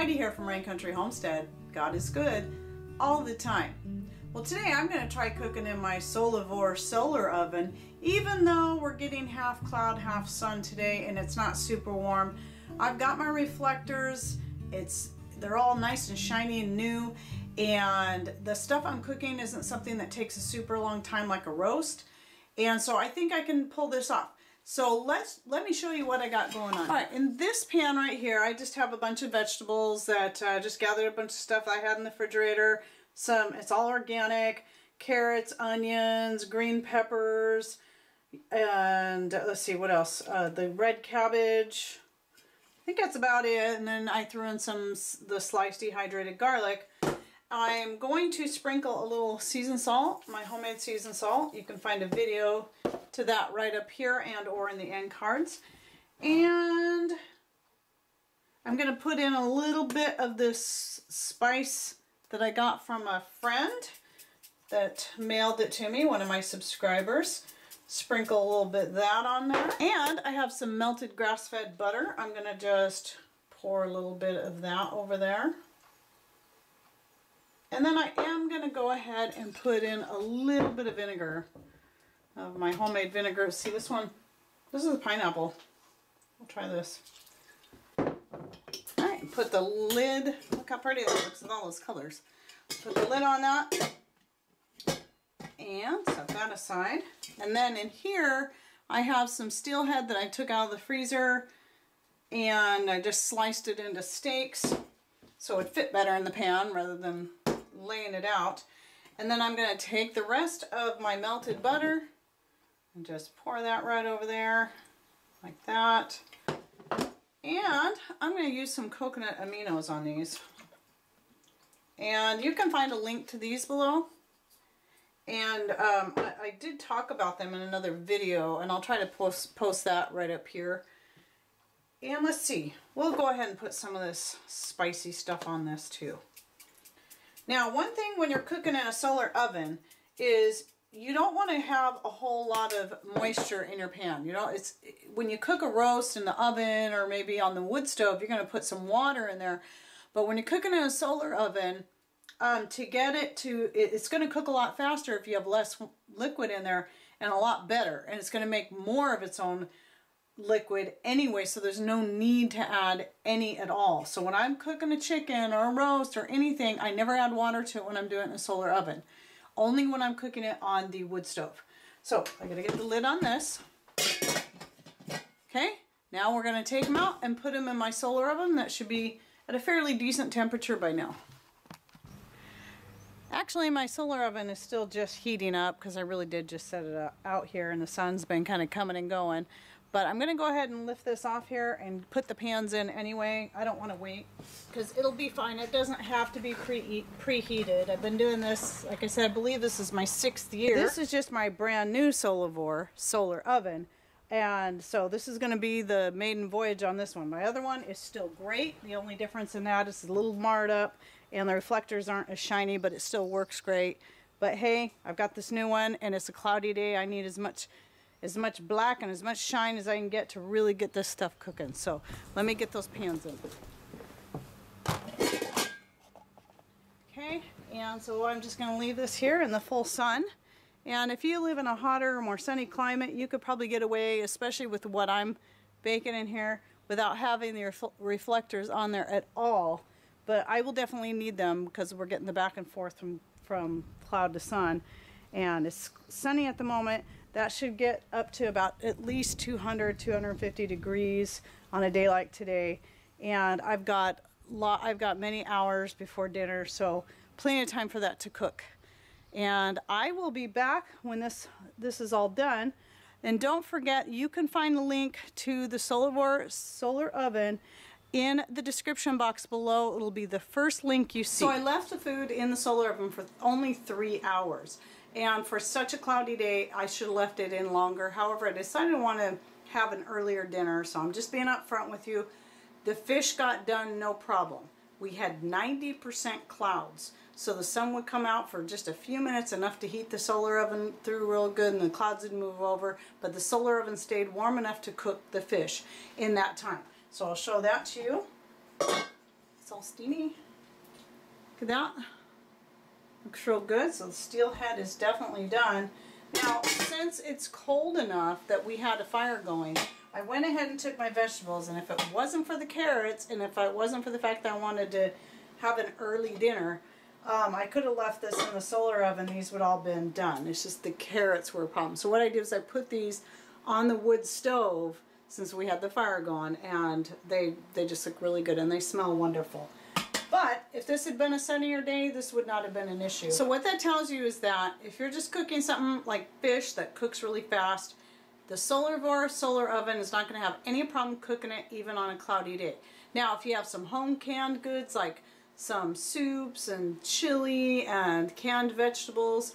Heidi here from Rain Country Homestead. God is good all the time. Well, today I'm going to try cooking in my Solarvore solar oven. Even though we're getting half cloud, half sun today and it's not super warm, I've got my reflectors. They're all nice and shiny and new, and the stuff I'm cooking isn't something that takes a super long time like a roast, and so I think I can pull this off. So let me show you what I got going on. All right, in this pan right here, I just have a bunch of vegetables that I just gathered a bunch of stuff I had in the refrigerator. It's all organic: carrots, onions, green peppers, and let's see what else. The red cabbage. I think that's about it. And then I threw in the sliced dehydrated garlic. I'm going to sprinkle a little seasoned salt, my homemade seasoned salt. You can find a video to that right up here and or in the end cards. And I'm going to put in a little bit of this spice that I got from a friend that mailed it to me, one of my subscribers. Sprinkle a little bit of that on there. And I have some melted grass-fed butter. I'm going to just pour a little bit of that over there. And then I am going to go ahead and put in a little bit of vinegar, of my homemade vinegar. See this one? This is a pineapple. We'll try this. Alright, put the lid, look how pretty it looks with all those colors. Put the lid on that and set that aside. And then in here I have some steelhead that I took out of the freezer, and I just sliced it into steaks so it fit better in the pan rather than laying it out. And then I'm going to take the rest of my melted butter and just pour that right over there like that. And I'm going to use some coconut aminos on these. And you can find a link to these below. And I did talk about them in another video, and I'll try to post that right up here. And let's see, we'll go ahead and put some of this spicy stuff on this too. Now, one thing when you're cooking in a solar oven is you don't want to have a whole lot of moisture in your pan. You know, when you cook a roast in the oven or maybe on the wood stove, you're going to put some water in there. But when you're cooking in a solar oven, to get it to, it's going to cook a lot faster if you have less liquid in there, and a lot better. And it's going to make more of its own liquid anyway, so there's no need to add any at all. So when I'm cooking a chicken or a roast or anything, I never add water to it when I'm doing it in a solar oven. Only when I'm cooking it on the wood stove. So I gotta get the lid on this. Okay, now we're gonna take them out and put them in my solar oven. That should be at a fairly decent temperature by now. Actually, my solar oven is still just heating up because I really did just set it out here, and the sun's been kind of coming and going. But I'm going to go ahead and lift this off here and put the pans in anyway. I don't want to wait because it'll be fine. It doesn't have to be preheated. I've been doing this, like I said, I believe this is my 6th year. This is just my brand new Solarvore solar oven. And so this is going to be the maiden voyage on this one. My other one is still great. The only difference in that is a little marred up and the reflectors aren't as shiny, but it still works great. But hey, I've got this new one and it's a cloudy day. I need as much black and as much shine as I can get to really get this stuff cooking. So let me get those pans in. Okay, and so I'm just going to leave this here in the full sun. And if you live in a hotter, more sunny climate, you could probably get away, especially with what I'm baking in here, without having the reflectors on there at all. But I will definitely need them because we're getting the back and forth from cloud to sun. And it's sunny at the moment. That should get up to about at least 200, 250 degrees on a day like today. And I've got many hours before dinner, so plenty of time for that to cook. And I will be back when this is all done. And don't forget, you can find the link to the Solarvore solar oven in the description box below. It'll be the first link you see. So I left the food in the solar oven for only 3 hours. And for such a cloudy day, I should have left it in longer. However, I decided I want to have an earlier dinner, so I'm just being upfront with you. The fish got done no problem. We had 90% clouds, so the sun would come out for just a few minutes, enough to heat the solar oven through real good, and the clouds would move over, but the solar oven stayed warm enough to cook the fish in that time. So I'll show that to you. It's all steamy. Look at that. Looks real good. So the steel head is definitely done. Now, since it's cold enough that we had a fire going, I went ahead and took my vegetables, and if it wasn't for the carrots, and if it wasn't for the fact that I wanted to have an early dinner, I could have left this in the solar oven. These would all been done. It's just the carrots were a problem. So what I did is I put these on the wood stove since we had the fire going, and they just look really good and they smell wonderful. But if this had been a sunnier day, this would not have been an issue. So what that tells you is that if you're just cooking something like fish that cooks really fast, the Solarvore solar oven is not going to have any problem cooking it even on a cloudy day. Now, if you have some home canned goods like some soups and chili and canned vegetables,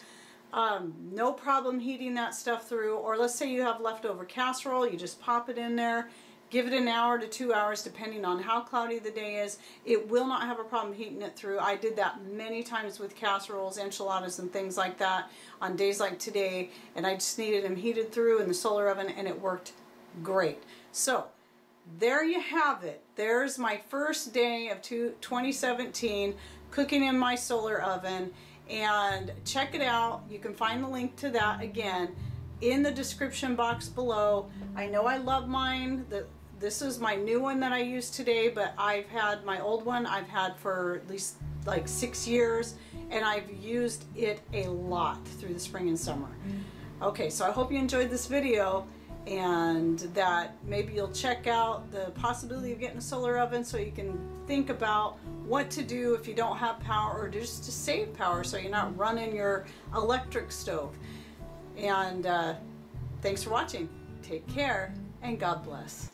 no problem heating that stuff through. Or let's say you have leftover casserole, you just pop it in there, give it an hour to 2 hours depending on how cloudy the day is. It will not have a problem heating it through. I did that many times with casseroles, enchiladas, and things like that on days like today, and I just needed them heated through in the solar oven, and it worked great. So there you have it. There's my first day of 2017 cooking in my solar oven, and check it out. You can find the link to that again in the description box below. I know I love mine. This is my new one that I use today, but I've had my old one I've had for at least like 6 years, and I've used it a lot through the spring and summer. Okay, so I hope you enjoyed this video, and that maybe you'll check out the possibility of getting a solar oven so you can think about what to do if you don't have power, or just to save power so you're not running your electric stove. And thanks for watching. Take care, and God bless.